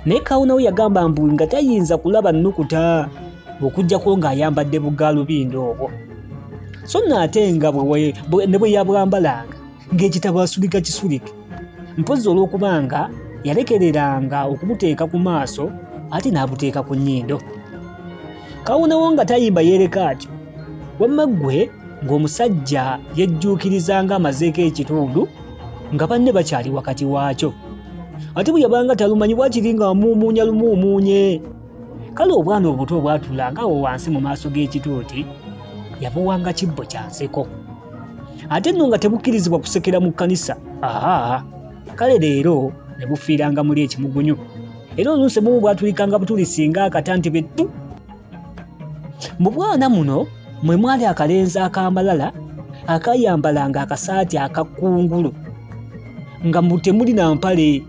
naye kawunawo yagamba mbu nga tayinza kulaba nnukuta okuggyako ng'ayambadde bugaalubindi obwo. So nno ate nga ne bwe yabwambalanga ng'ekitabo asulika kisulike, mpozi olw'okuba nga yalekereranga okubuteeka ku maaso ate n'abuteeka ku nnyindo. Kawunawo nga tayimba yeereka atyo, wamma ggwe ng'omusajja yejjuukirizanga amazeeko ekitundu nga banne bakyali wakati waakyo. Ate bwe yabanga talumanyi bwakiri nga amuumuunya lumuumuunye. Kale obwana obuto obwatulanga awo wansi mu maaso g'ekituuti yabuwanga kibbo kya nseko. Ate nno nga tebukkirizibwa kusekera mu kkanisa. Kale leero ne bufiiranga muli ekimugunyu. Era oluusi bumu bwatulikanga butulisinga akatantebe ttu. Mu bwana muno mwe mwali akalenzi akambalala akayambalanga akasaati akakkungulu nga temuli na mpale,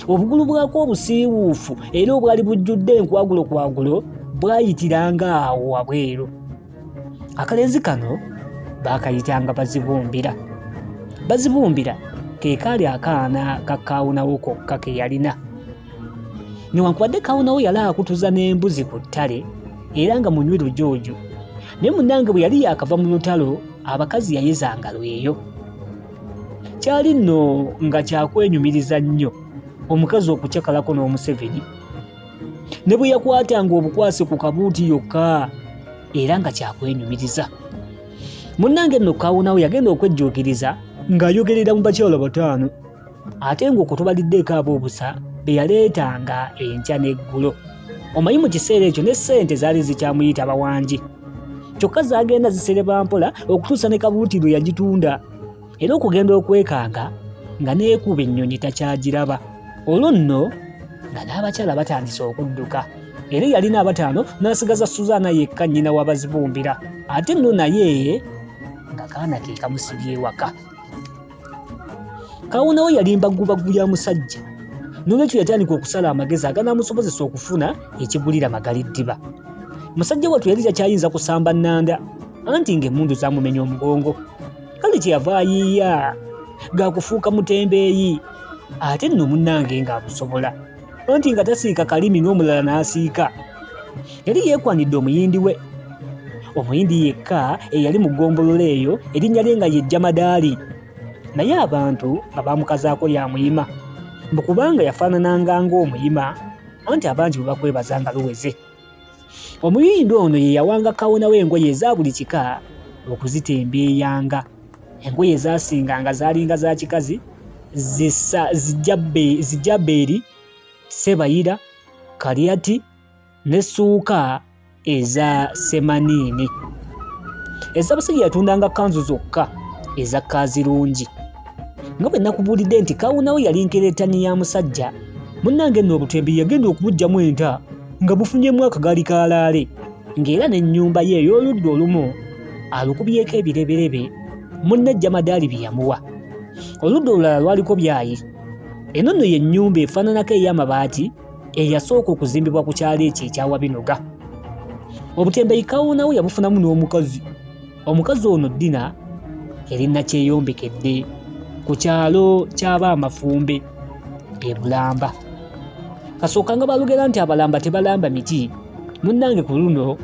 obugulu bwako obusiiwuufu era obwali bujjudde enkwagulo bwayitiranga awo wabweru. Akalenzi kano baakayitanga Bazibumbira. Bazibumbira ke kaali akaana ka Kawunawo kokka ke yalina. Newankubadde Kawunawo yali akutuza n'embuzi ku ttale era nga munywi lujoojo, naye munnange bwe yali yakava mu lutalo abakazi yayezanga lweyo. Kyali nno nga kyakwenyumiriza nnyo omukazi okukyakalako n'Omuseveni, ne bwe yakwatanga obukwasi ku kabuuti yokka era nga kyakwenyumiriza. Munnange nno Kawunawo yagenda okwejjuukiriza ng'ayogerera mu bakyala 5 ate ng'okutubaliddeko ab'obusa be yaleetanga enkya n'eggulo. Omanyi mu kiseera ekyo ne ssente zaali zikyamuyita bawangi, kyokka zaagenda zisereba mpola okutuusa ne kabuuti lwe yagitunda era okugenda okwekanga nga neekuba ennyonyi takyagiraba. Olwo nno nga n'abakyala batandise okudduka era yalina 5 n'asigaza Suzaana yekka nnyina wa Bazibumbira, ate nno naye nga kaana ke kamusibye ewaka. Kawunawo yali mbagubaggu ya musajja, n'olwekyo yatandika okusala amagezi aganaamusobozesa okufuna ekigulira Magaliddiba. Musajja wattu yali takyayinza kusamba nnanda anti ng'emmundu zaamumenya omugongo. Kale kyeyava ayiiya gaakufuuka mutembeeyi, ate nno munnange ng'abusobola anti nga tasiika kalimi n'omulala n'asiika. Yali yeekwanidde omuyindi we, omuyindi yekka eyali mu ggombolola eyo erinnya lye nga ye Jamadaali, naye abantu nga baamukazaako lyamuyima mbu kubanga yafaanananga ng'omuyima anti abangi bwe bakwebazanga luweze. Omuyindi ono ye yawanga Kawunawo engoye eza buli kika okuzitembeeyanga. Engoye ezaasinganga zaalinga za kikazi, zijjabbeeri, sebayira, kalyati n'essuuka eza semaniini. Ez'abasajja yatundanga kanzu zokka eza kaazirungi. Nga bwe nakubuulidde nti Kawunawo yali nkereetani ya musajja, munnange nno obutembi yagenda okubuggyamu enta nga bufunyemu akagaali kaalaale, ng'era n'ennyumba ye ey'oludda olumu alukubyeko ebireberebe munne Jamadaali bye yamuwa. Oludda olulala lwaliko byayi. Eno nno ye nnyumba efaananako ey'amabaati eyasooka okuzimbibwa ku kyalo ekyo ekyawa Binoga. Obutembeeyi Kawunawo yabufunamu n'omukazi. Omukazi ono Dina yali nakyeyombekedde ku kyalo ky'Abamafumbe e Bulamba. Kasooka nga balugera nti abalamba tebalamba miti, munnange ku luno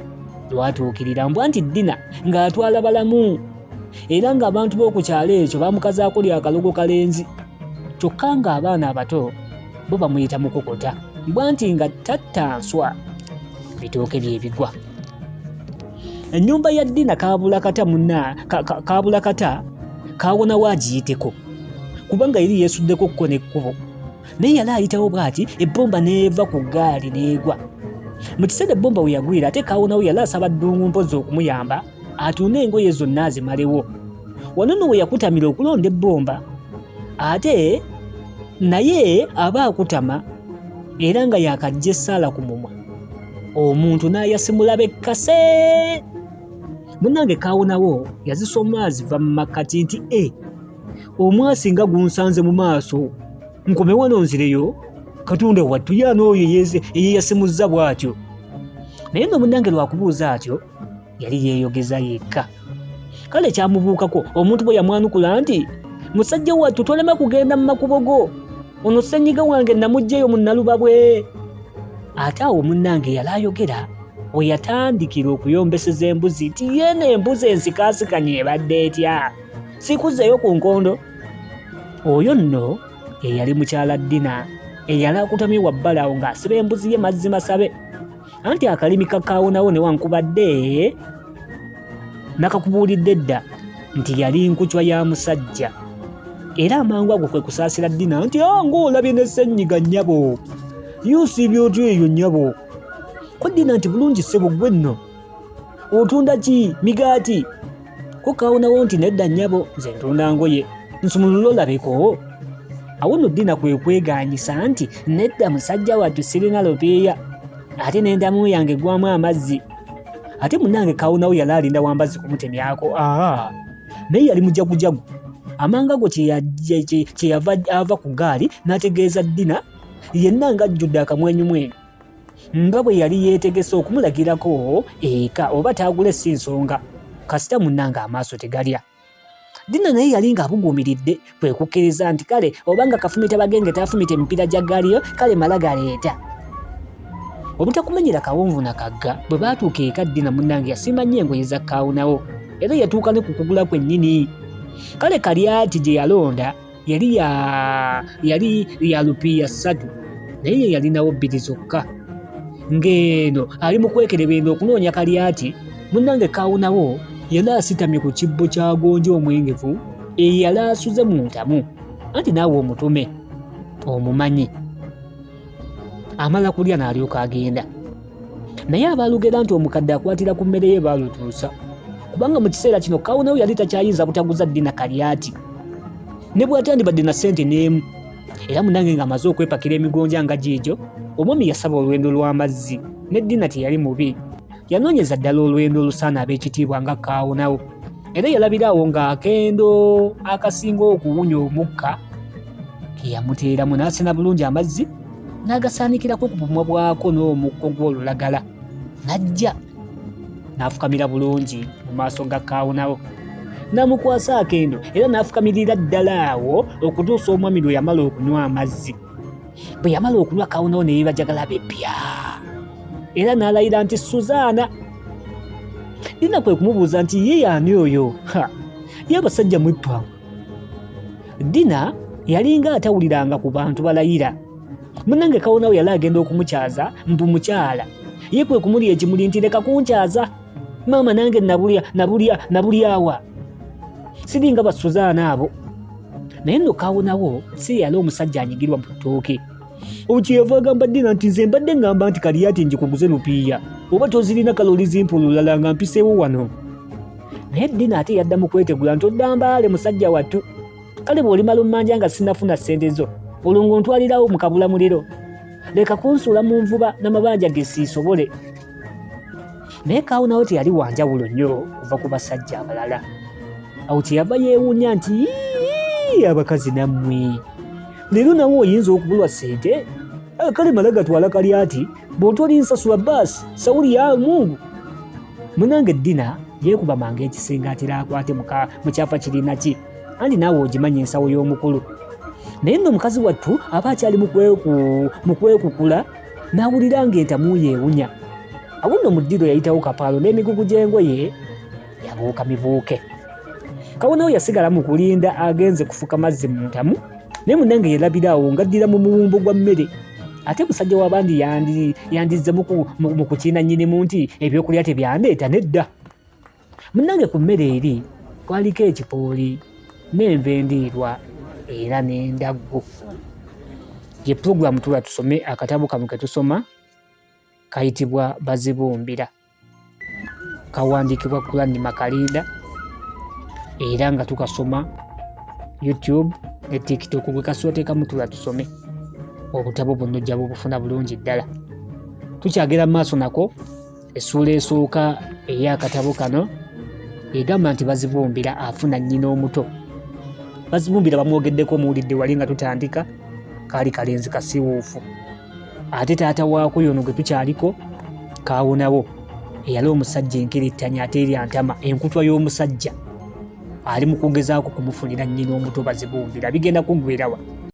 lwatuukirira mbwa nti Dina ng'atwala balamu era ng'abantu b'oku kyalo ekyo baamukazaako lyakalogo kalenzi, kyokka ng'abaana abato bo bamuyita mukokota mbwa nti nga tatta nswa bitooke bye bigwa. Ennyumba ya Dina kaabulakata Kawunawo agiyiteko kubanga yali yeesuddeko kko n'ekkubo, naye yali ayitawo bw'ati ebbomba n'eva ku ggaali n'egwa. Mu kiseera ebbomba we yagwira ate Kawunawo yali asaba ddungu mpozi okumuyamba atunde engoye zonna azimalewo. Wano nno we yakutamira okulonda ebbomba, ate naye aba akutama era nga yakajja essaala ku mumwa, omuntu n'ayasimula bekkase. Munnange Kawunawo yazisoma ziva mu makkati nti omwasi nga gunsanze mu maaso, nkome wano nzireyo, Katonda wattu y'ano oyo eyeeyasimuzza bw'atyo. Naye nno munnange lwakubuuza atyo yali yeeyogeza yekka. Kale kyamubuukako omuntu bwe yamwanukula nti musajja wattu tolema kugenda mu makubo go, ono ssenyiga wange namuggyeyo mu Nalubabwe. Ate awo munnange yali ayogera we yatandikira okuyombeseza embuzi nti yeena embuzi ensikaasikanye ebadde etya, sikuzeeyo ku nkondo. Oyo nno ye yali mukyala Dina eyali akutamye wabbala awo ng'asiba embuzi ye mazzi masabe. Anti akalimi kakaawonawo newankubadde nakakubuulidde dda nti yali nkucwa ya musajja, era amangu ago kwe kusaasira Dina nti ng'olabye ne ssenyiga nnyabo, yusiibye otyo eyo nnyabo. Ko Dina nti bulungi ssebo ggwe nno otunda ki? Migaati. Ko kaawonawo nti nedda nnyabo, nze ntunda ngoye, nsumulula olabeko. Awo nno Dina kwe kwegaanyisa nti nedda musajja wattu sirina lopeeya, ate n'endamu yange gwamu amazzi. Ate munnange kaawonawo yali alinda Wambazzi kumutemyako. Naye yali mujagujagu. Amanga go kyeyava ava ku gaali n'ategeeza Dina yenna ng'ajjudde akamwenyumwenyu, nga bwe yali yeetegese okumulagirako eka oba taagule si nsonga, kasita munnange amaaso tegalya. Dina naye yali ng'abuguumiridde kwe kukkiriza nti kale obanga kafumita bagenge tafumita emipiira gya gaaliyo, kale mala galeeta. Obutakumenyera kawonvu na kagga bwe baatuuka eka Dina munnange yasimba nnyo engoye za kaawonawo, era yatuuka ne ku kugula kwennyini. Kale Kaliati gye yalonda yali ya lupiiya 3, naye ye yalinawo 2 zokka. Ng'eno ali mu kwekerebenda okunoonya Kaliati, munnange kaawonawo yali asitamye ku kibbo kya gonja omwengevu eyali asuze mu ntamu. Anti naawe omutume omumanyi. Amala kulya n'alyoka agenda. Naye abaalugera nti omukadde akwatira ku mmere ye baalutuusa, kubanga mu kiseera kino kaawonawo yali takyayinza butaguza Dina Kaliati ne bw'atandibadde na ssente n'emu. Era munnange ng'amaze okwepakira emigonja nga giigyo, omwami yasaba olwendo lw'amazzi, ne Dina teyali mubi, yanoonyeza ddala olwendo olusaana ab'ekitiibwa nga kaawonawo. Era yalabira awo ng'akendo akasinga okuwunya omukka ke yamuteeramu n'asena bulungi amazzi n'agasaanikirako ku bumwa bwako n'omukko gw'olulagala, n'ajja n'afukamira bulungi mu maaso ga kaawonawo, n'amukwasa akendo era n'afukamirira ddala awo okutuusa omwami lwe yamala okunywa amazzi. Bwe yamala okunywa kaawonawo ne yeebajagala bepya, era n'alayira nti Suzaana. Dina kwe kumubuuza nti ye y'ani oyo? Ye abasajja mwetwamu. Dina yalinga atawuliranga ku bantu balayira. Munnange kaawonawo yali agenda okumukyaza mbu mukyala, ye kwe kumulya ekimuli nti leka kunkyaza, maama nange nabulyawa, siringa ba Suzaana abo. Naye nno kaawonawo si yali omusajja anyigirwa mu ttooke. Okyeva agamba Dina nti nze mbadde ngamba nti Kaliati njikuguze lupiiya, oba tozirina kaloli zimpululala nga mpiseewo wano. Naye Dina ate yaddamu kwetegula nti oddambaale musajja wattu, kale bw'olimala ommanja nga sinafuna ssente zo, olwo ng'ontwalirawo mu kabulamuliro, leka kunsuula mu nvuba n'amabanja ge siisobole. Naye kaawonawo teyali wanjawulo nnyo kuva ku basajja abalala. Awo kyeyava yeewuunya nti abakazi nammwe leero nawe oyinza okubulwa ssente, kale mala gatwala Kaliati bw'otolinsasula baasi sawuli ya Mungu. Munnange Dina yeekuba mangu ekisinga atera akwate mu kyafa kirina ki, andi naawe ogimanya ensawo y'omukulu. Naye nno mukazi wattu aba akyali mu kwekukula n'awulira ng'entamu yeewunya. Awo nno mu ddiro yayitawo Kapaalo n'emigugu gy'engoye yabuuka mibuuke. Kaawonawo yasigala mu kulinda agenze kufuka mazzi mu ntamu, naye munnange yeerabira awo ng'addira mu muwumbo gwa mmere. Ate musajja w'abandi yandizze mu kukiina nnyinimu nti ebyokulya tebyandeeta, nedda. Munnange ku mmere eri kwaliko ekipooli n'enva endiirwa era n'endaggu. Ye pulogulaamu tuba tusome akatabo kano ke tusoma kayitibwa Bazibumbira, kawandiikibwa Kurani Makalinda, era nga tukasoma YouTube ne TikTok. Gwe kasooteekamu tuba tusome obutabo buno ojja bubufuna bulungi ddala. Tukyagera mu maaso nako, essuula esooka ey'akatabo kano egamba nti Bazibumbira afuna nnyina omuto. Bazibumbira bamwogeddeko muwulidde wali nga tutandika, kaali kalenzi kasiiwuufu. Ate taata waako yono gwe tukyaliko Kaawonawo eyali omusajja enkirittanya ate erya ntama, enkutwa y'omusajja. ali mu kwongezaako kumufunira nnyina omuto bazibumbira bigenda kungwirawa